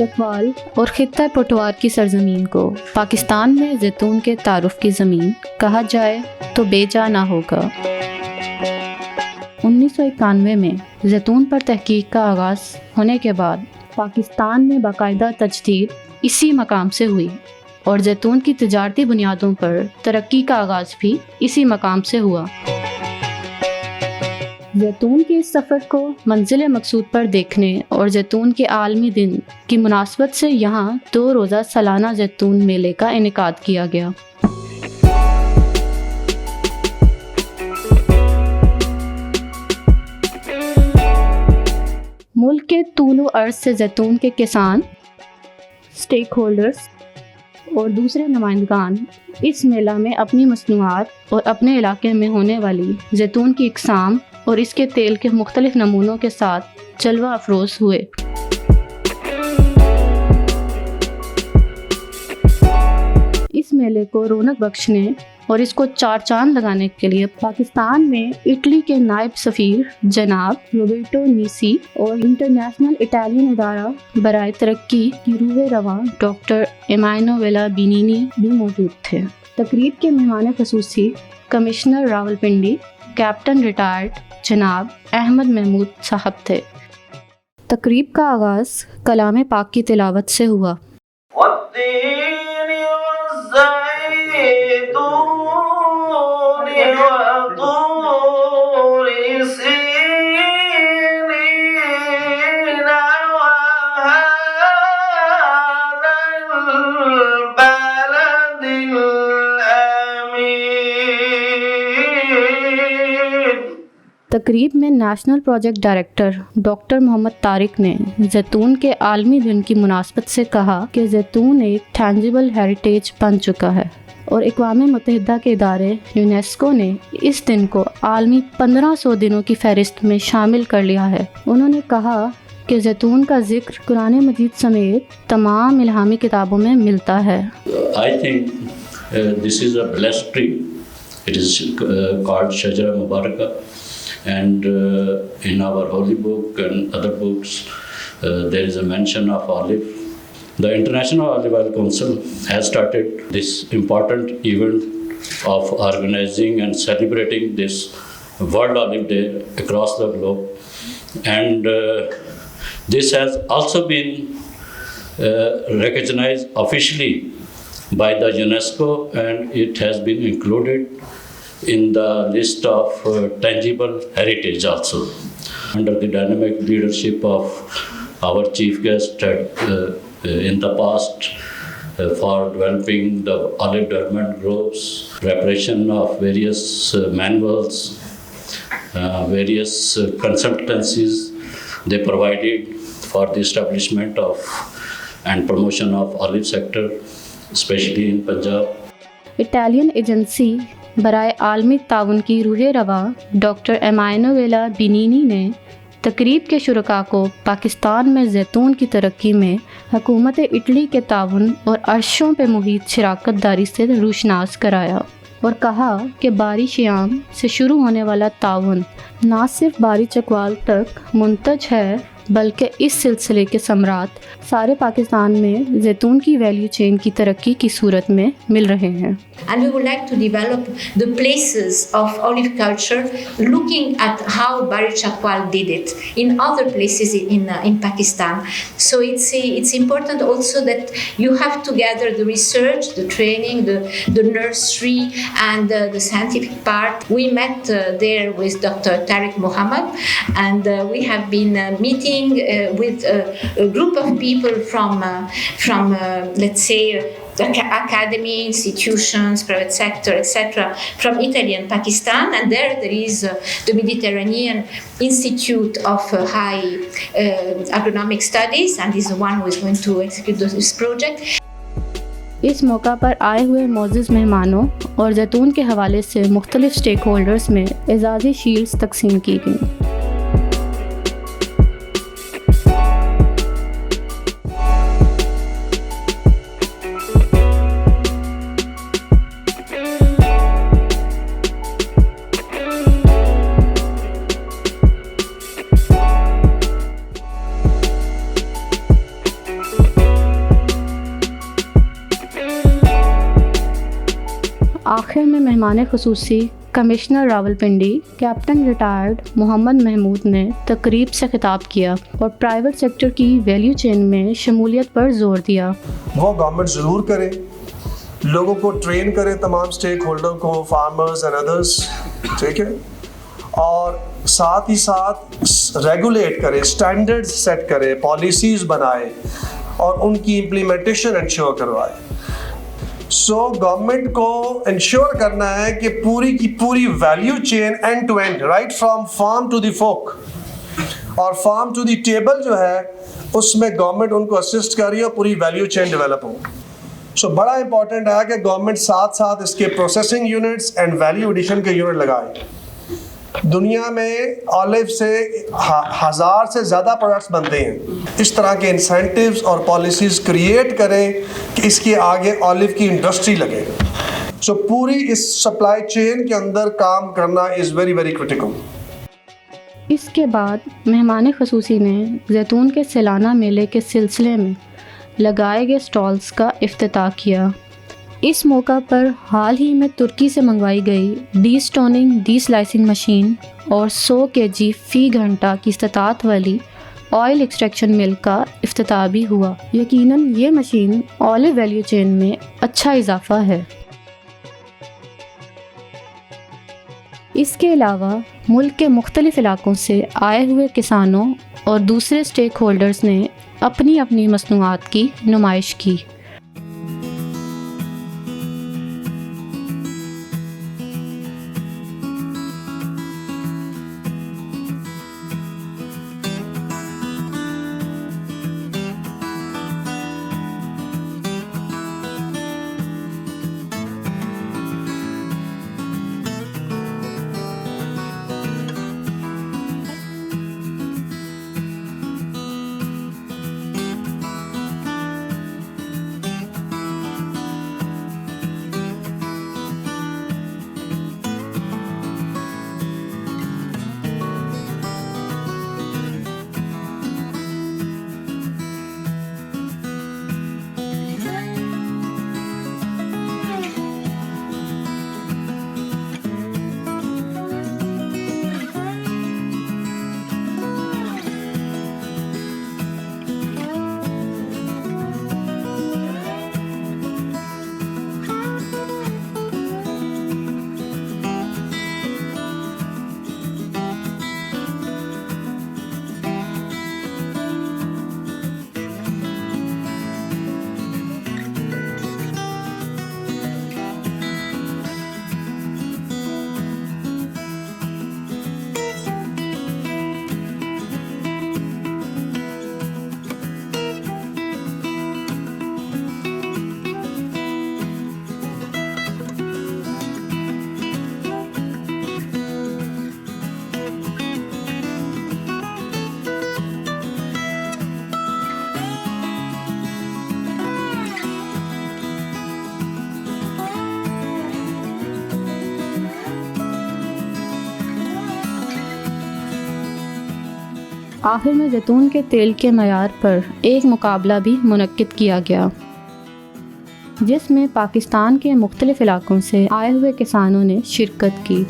चकवाल और खित्ता पटवार की सरजमीन को पाकिस्तान में जैतून के तारुफ की ज़मीन कहा जाए तो बेजा ना होगा। 1991 में जैतून पर तहकीक का आगाज़ होने के बाद पाकिस्तान में बाकायदा तजदीद इसी मकाम से हुई और जैतून की तिजारती बुनियादों पर तरक्की का आगाज़ भी इसी मकाम से हुआ। जैतून के इस सफ़र को मंजिल मकसूद पर देखने और जैतून के आलमी दिन की मुनासबत से यहाँ 2 रोज़ा सालाना जैतून मेले का इनेकाद किया गया। मुल्क के तूलो अर्ज़ से जैतून के किसान, स्टेक होल्डर्स और दूसरे नुमाइंदगान इस मेला में अपनी मसनूआत और अपने इलाके में होने वाली जैतून की इकसाम और इसके तेल के मुख्तलिफ नमूनों के साथ जलवा अफरोज़ हुए। इस मेले को रौनक बख्शने और इसको 4 चांद लगाने के लिए पाकिस्तान में इटली के नायब सफ़ीर जनाब रोबर्टो नीसी और इंटरनेशनल इटालियन इदारा बराए तरक्की की रूह रवां डॉक्टर एमानुएला बिनीनी भी मौजूद थे। तकरीब के मेहमान ख़ुसूसी कमिश्नर रावलपिंडी कैप्टन रिटायर्ड जनाब अहमद महमूद साहब थे। तकरीब का आगाज़ कलाम पाक की तिलावत से हुआ। तकरीब में national project director doctor Mohammad Tariq ने जैतून के आलमी दिन की मुनासबत से कहा कि जैतून एक टैंजिबल हेरिटेज बन चुका है और अक़वाम मुत्तहिदा के इदारे यूनेस्को ने इस दिन को आलमी 1500 दिनों की फहरिस्त में शामिल कर लिया है। उन्होंने कहा कि जैतून का जिक्र कुरान मजीद समेत तमाम इल्हामी किताबों में मिलता है। I think this is a blessed tree. It is called Shajara Mubarakah. And in our holy book and other books, there is a mention of olive. The International Olive Oil Council has started this important event of organizing and celebrating this World Olive Day across the globe. And this has also been recognized officially by the UNESCO, and it has been included in the list of tangible heritage also. Under the dynamic leadership of our chief guest in the past for developing the olive development groups, preparation of various manuals, various consultancies they provided for the establishment of and promotion of olive sector, especially in Punjab. Italian agency बराए आलमी ताउन की रूह रवां doctor एमानुएला बिनीनी ने तकरीब के शुरका को पाकिस्तान में जैतून की तरक्की में हुकूमत इटली के ताउन और अरशों पे मुहित शराकत दारी से रूशनास कराया और कहा कि बारी श्याम से शुरू होने वाला ताउन ना सिर्फ बारी चकवाल तक मुंतज है बल्कि इस सिलसिले के समरात सारे पाकिस्तान में जैतून की वैल्यू चेन की तरक्की की सूरत में मिल रहे हैं। And we would like to develop the places of olive culture, looking at how Bari Chakwal did it in other places in Pakistan. So it's important also that you have to gather the research, the training, the nursery, and the scientific part. We met there with Dr. Tariq Muhammad, and we have been meeting with a group of people from let's say academy, institutions, private sector, etc. from Italy and Pakistan, and there is the Mediterranean Institute of High Agronomic Studies, and is the one who is going to execute this project. इस मौका पर आए हुए मोअज़्ज़िज़ मेहमानों और जैतून के हवाले से मुख्तलिफ स्टेक होल्डर्स में एजाज़ी शील्ड्स तकसीम की गईं। आखिर में मेहमान खुसूसी commissioner Rawalpindi captain retired Mohammad Mahmood ने तकरीब से खिताब किया और प्राइवेट सेक्टर की वैल्यू चेन में शमूलियत पर जोर दिया। वो गवर्नमेंट ज़रूर करे, लोगों को ट्रेन करे, तमाम स्टेक होल्डर को, फार्मर्स एंड अदर्स, ठीक है, और साथ ही साथ रेगुलेट करे, स्टैंडर्ड्स सेट करे, पॉलिसीज़ बनाए और उनकी इम्प्लीमेंटेशन इंश्योर करवाए। सो गवर्नमेंट को इंश्योर करना है कि पूरी की पूरी value chain end to end, right from farm to the fork और फार्म टू द टेबल जो है उसमें गवर्नमेंट उनको असिस्ट कर रही है और पूरी वैल्यू चेन डेवलप हो। सो बड़ा इंपॉर्टेंट है कि गवर्नमेंट साथ साथ इसके processing units and value addition के यूनिट लगाए। दुनिया में ऑलिव से 1000 से ज़्यादा प्रोडक्ट्स बनते हैं। इस तरह के इंसेंटिव्स और पॉलिसीज़ क्रिएट करें कि इसके आगे ऑलिव की इंडस्ट्री लगे। सो पूरी इस सप्लाई चेन के अंदर काम करना इज़ वेरी वेरी क्रिटिकल। इसके बाद मेहमान खुसूसी ने जैतून के सालाना मेले के सिलसिले में लगाए गए स्टॉल्स का इफ्तिताह किया। इस मौका पर हाल ही में तुर्की से मंगवाई गई डी-स्टोनिंग डी-स्लाइसिंग मशीन और 100 kg फ़ी घंटा की इस्तात वाली ऑयल एक्सट्रैक्शन मिल का इफ्तिताह भी हुआ। यकीनन ये मशीन ऑलिव वैल्यू चेन में अच्छा इजाफा है। इसके अलावा मुल्क के मुख्तलिफ इलाकों से आए हुए किसानों और दूसरे स्टेक होल्डर्स ने अपनी अपनी मसनूआत की नुमाइश की। आखिर में जैतून के तेल के मयार पर एक मुकाबला भी मुनक्किद किया गया, जिसमें पाकिस्तान के मुख्तलिफ इलाकों से आए हुए किसानों ने शिरकत की।